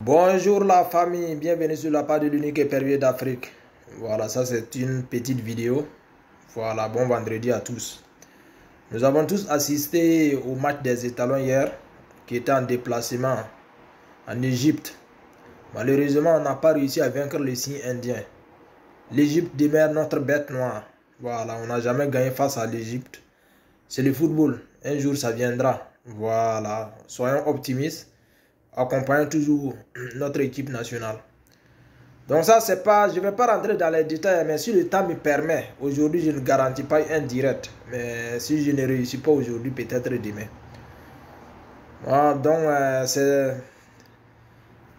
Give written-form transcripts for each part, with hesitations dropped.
Bonjour la famille, bienvenue sur la page de l'unique épervier d'Afrique. Voilà, ça c'est une petite vidéo. Voilà, bon vendredi à tous. Nous avons tous assisté au match des étalons hier, qui était en déplacement en Égypte. Malheureusement, on n'a pas réussi à vaincre les signes indiens. L'Égypte demeure notre bête noire. Voilà, on n'a jamais gagné face à l'Égypte. C'est le football, un jour ça viendra. Voilà, soyons optimistes. Accompagnons toujours notre équipe nationale. Donc ça, c'est pas, je ne vais pas rentrer dans les détails, mais si le temps me permet, aujourd'hui je ne garantis pas un direct. Mais si je ne réussis pas aujourd'hui, peut-être demain. Voilà, donc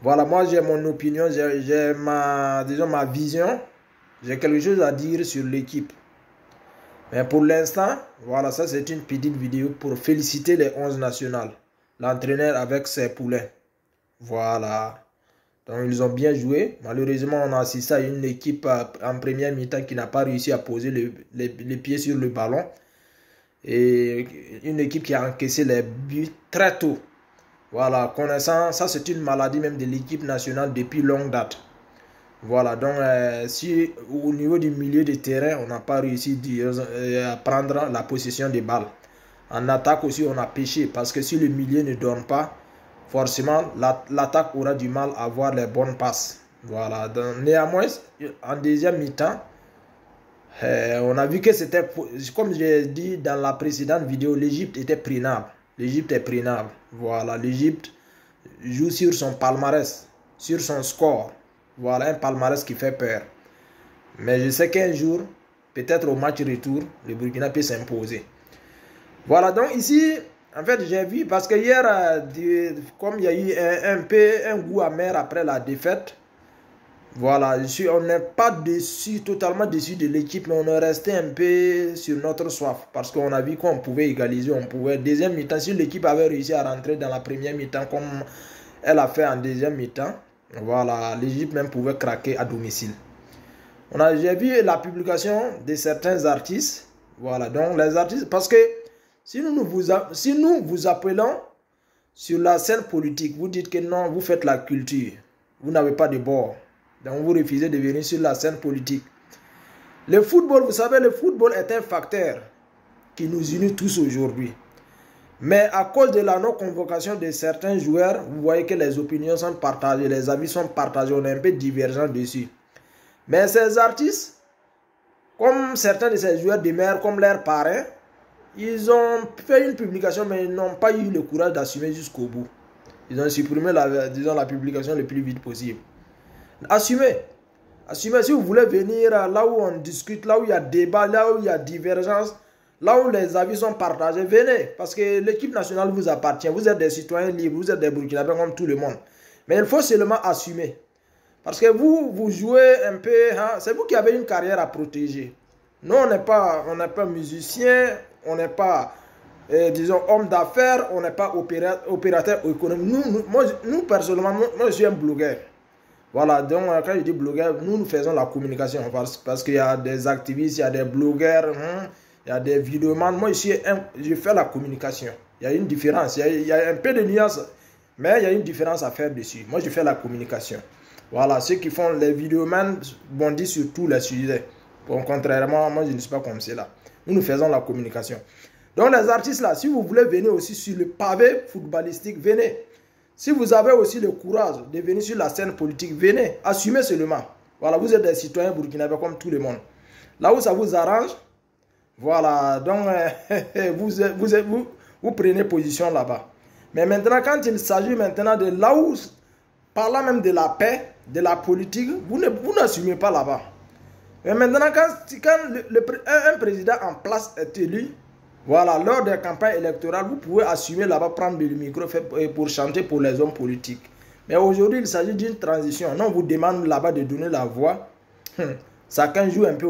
voilà, moi j'ai mon opinion, j'ai ma, disons, ma vision. J'ai quelque chose à dire sur l'équipe. Mais pour l'instant, voilà, ça c'est une petite vidéo pour féliciter les 11 nationales. L'entraîneur avec ses poulains. Voilà. Donc ils ont bien joué. Malheureusement, on a assisté à une équipe en première mi-temps qui n'a pas réussi à poser les pieds sur le ballon. Et une équipe qui a encaissé les buts très tôt. Voilà, connaissant, ça c'est une maladie même de l'équipe nationale depuis longue date. Voilà, donc si au niveau du milieu de terrain, on n'a pas réussi à prendre la possession des balles. En attaque aussi, on a péché parce que si le milieu ne donne pas, forcément, l'attaque aura du mal à avoir les bonnes passes. Voilà. Donc, néanmoins, en deuxième mi-temps, on a vu que c'était, comme j'ai dit dans la précédente vidéo, l'Égypte était prenable. L'Égypte est prenable. Voilà. L'Égypte joue sur son palmarès, sur son score. Voilà, un palmarès qui fait peur. Mais je sais qu'un jour, peut-être au match retour, le Burkina peut s'imposer. Voilà, donc ici, en fait, j'ai vu, parce que hier, comme il y a eu un peu un goût amer après la défaite, voilà, on n'est pas déçu, totalement déçu de l'équipe, mais on est resté un peu sur notre soif, parce qu'on a vu qu'on pouvait égaliser, on pouvait, deuxième mi-temps, si l'équipe avait réussi à rentrer dans la première mi-temps, comme elle a fait en deuxième mi-temps, voilà, l'Égypte même pouvait craquer à domicile. J'ai vu la publication de certains artistes, voilà, donc les artistes, parce que si nous vous appelons sur la scène politique, vous dites que non, vous faites la culture, vous n'avez pas de bord, donc vous refusez de venir sur la scène politique. Le football, vous savez, le football est un facteur qui nous unit tous aujourd'hui. Mais à cause de la non-convocation de certains joueurs, vous voyez que les opinions sont partagées, les avis sont partagés, on est un peu divergents dessus. Mais ces artistes, comme certains de ces joueurs demeurent comme leurs parrains, ils ont fait une publication, mais ils n'ont pas eu le courage d'assumer jusqu'au bout. Ils ont supprimé la publication le plus vite possible. Assumez. Assumez. Si vous voulez venir là où on discute, là où il y a débat, là où il y a divergence, là où les avis sont partagés, venez. Parce que l'équipe nationale vous appartient. Vous êtes des citoyens libres, vous êtes des Burkinabés comme tout le monde. Mais il faut seulement assumer. Parce que vous jouez un peu, hein, c'est vous qui avez une carrière à protéger. Nous, on n'est pas musicien, on n'est pas, disons, homme d'affaires, on n'est pas opérateur économique. Nous personnellement, moi, je suis un blogueur. Voilà, donc quand je dis blogueur, nous faisons la communication. Parce qu'il y a des activistes, il y a des blogueurs, hein, il y a des vidéomans. Moi, je fais la communication. Il y a une différence, il y a un peu de nuance, mais il y a une différence à faire dessus. Moi, je fais la communication. Voilà, ceux qui font les vidéomans bondissent sur tous les sujets. Bon, contrairement, moi je ne suis pas comme cela. Nous faisons la communication. Donc les artistes là, si vous voulez venir aussi sur le pavé footballistique, venez. Si vous avez aussi le courage de venir sur la scène politique, venez. Assumez seulement. Voilà, vous êtes des citoyens burkinabés comme tout le monde. Là où ça vous arrange, voilà, donc vous prenez position là-bas. Mais maintenant, quand il s'agit maintenant de là où, parlant même de la paix, de la politique, vous n'assumez pas là-bas. Mais maintenant, quand un président en place est élu, voilà, lors des campagnes électorales, vous pouvez assumer là-bas, prendre le micro pour chanter pour les hommes politiques. Mais aujourd'hui, il s'agit d'une transition. Non, on vous demande là-bas de donner la voix. Chacun joue un peu,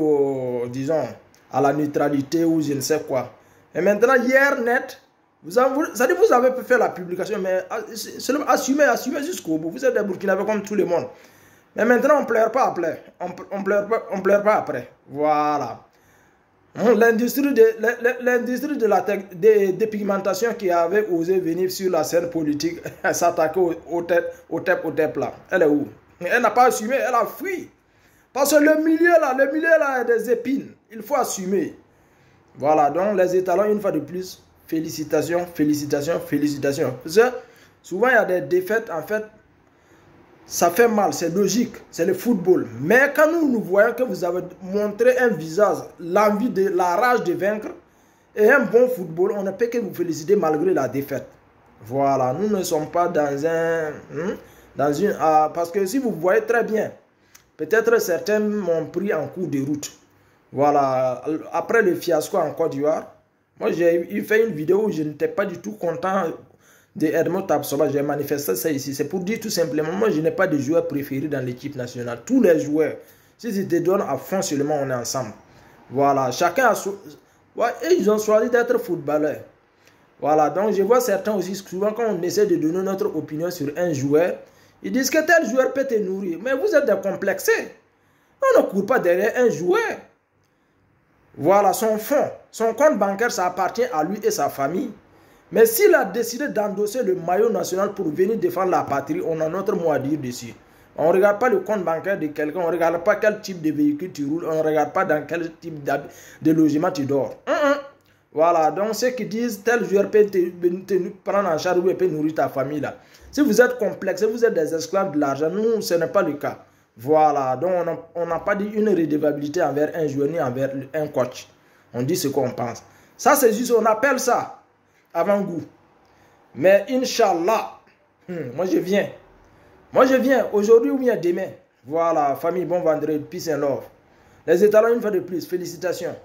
disons, à la neutralité ou je ne sais quoi. Et maintenant, hier net, vous avez fait la publication, mais assumez jusqu'au bout. Vous êtes des Burkinabés comme tout le monde. Mais maintenant, on ne pleure pas après. On pleure pas après. Voilà. L'industrie de la dépigmentation qui avait osé venir sur la scène politique s'attaquer au TEP là. Elle est où? Elle n'a pas assumé, elle a fui. Parce que le milieu là a des épines. Il faut assumer. Voilà, donc les étalons, une fois de plus, félicitations, félicitations, félicitations. Parce que souvent il y a des défaites, en fait, ça fait mal, c'est logique, c'est le football. Mais quand nous voyons que vous avez montré un visage, l'envie de la rage de vaincre et un bon football, on ne peut que vous féliciter malgré la défaite. Voilà, nous ne sommes pas dans une... parce que si vous voyez très bien, peut-être certains m'ont pris en cours de route. Voilà, après le fiasco en Côte d'Ivoire, moi j'ai fait une vidéo où je n'étais pas du tout content de Edmond Tapsoba. J'ai manifesté ça ici. C'est pour dire tout simplement, moi je n'ai pas de joueur préféré dans l'équipe nationale. Tous les joueurs, si ils te donnent à fond seulement, on est ensemble. Voilà, chacun a... et ils ont choisi d'être footballeurs. Voilà, donc je vois certains aussi, souvent quand on essaie de donner notre opinion sur un joueur, ils disent que tel joueur peut te nourrir. Mais vous êtes décomplexés. On ne court pas derrière un joueur. Voilà, son fonds, son compte bancaire, ça appartient à lui et sa famille. Mais s'il a décidé d'endosser le maillot national pour venir défendre la patrie, on a notre mot à dire dessus. On ne regarde pas le compte bancaire de quelqu'un, on ne regarde pas quel type de véhicule tu roules, on ne regarde pas dans quel type de logement tu dors. Voilà, donc ceux qui disent tel joueur peut te prendre en charge ou peut nourrir ta famille là. Si vous êtes complexé, vous êtes des esclaves de l'argent, nous, ce n'est pas le cas. Voilà, donc on n'a pas dit une redevabilité envers un joueur ni envers un coach. On dit ce qu'on pense. Ça, c'est juste, on appelle ça avant-goût. Mais Inch'Allah, moi je viens. Moi je viens aujourd'hui ou bien demain. Voilà, famille, bon vendredi, peace and love. Les étalons, une fois de plus, félicitations.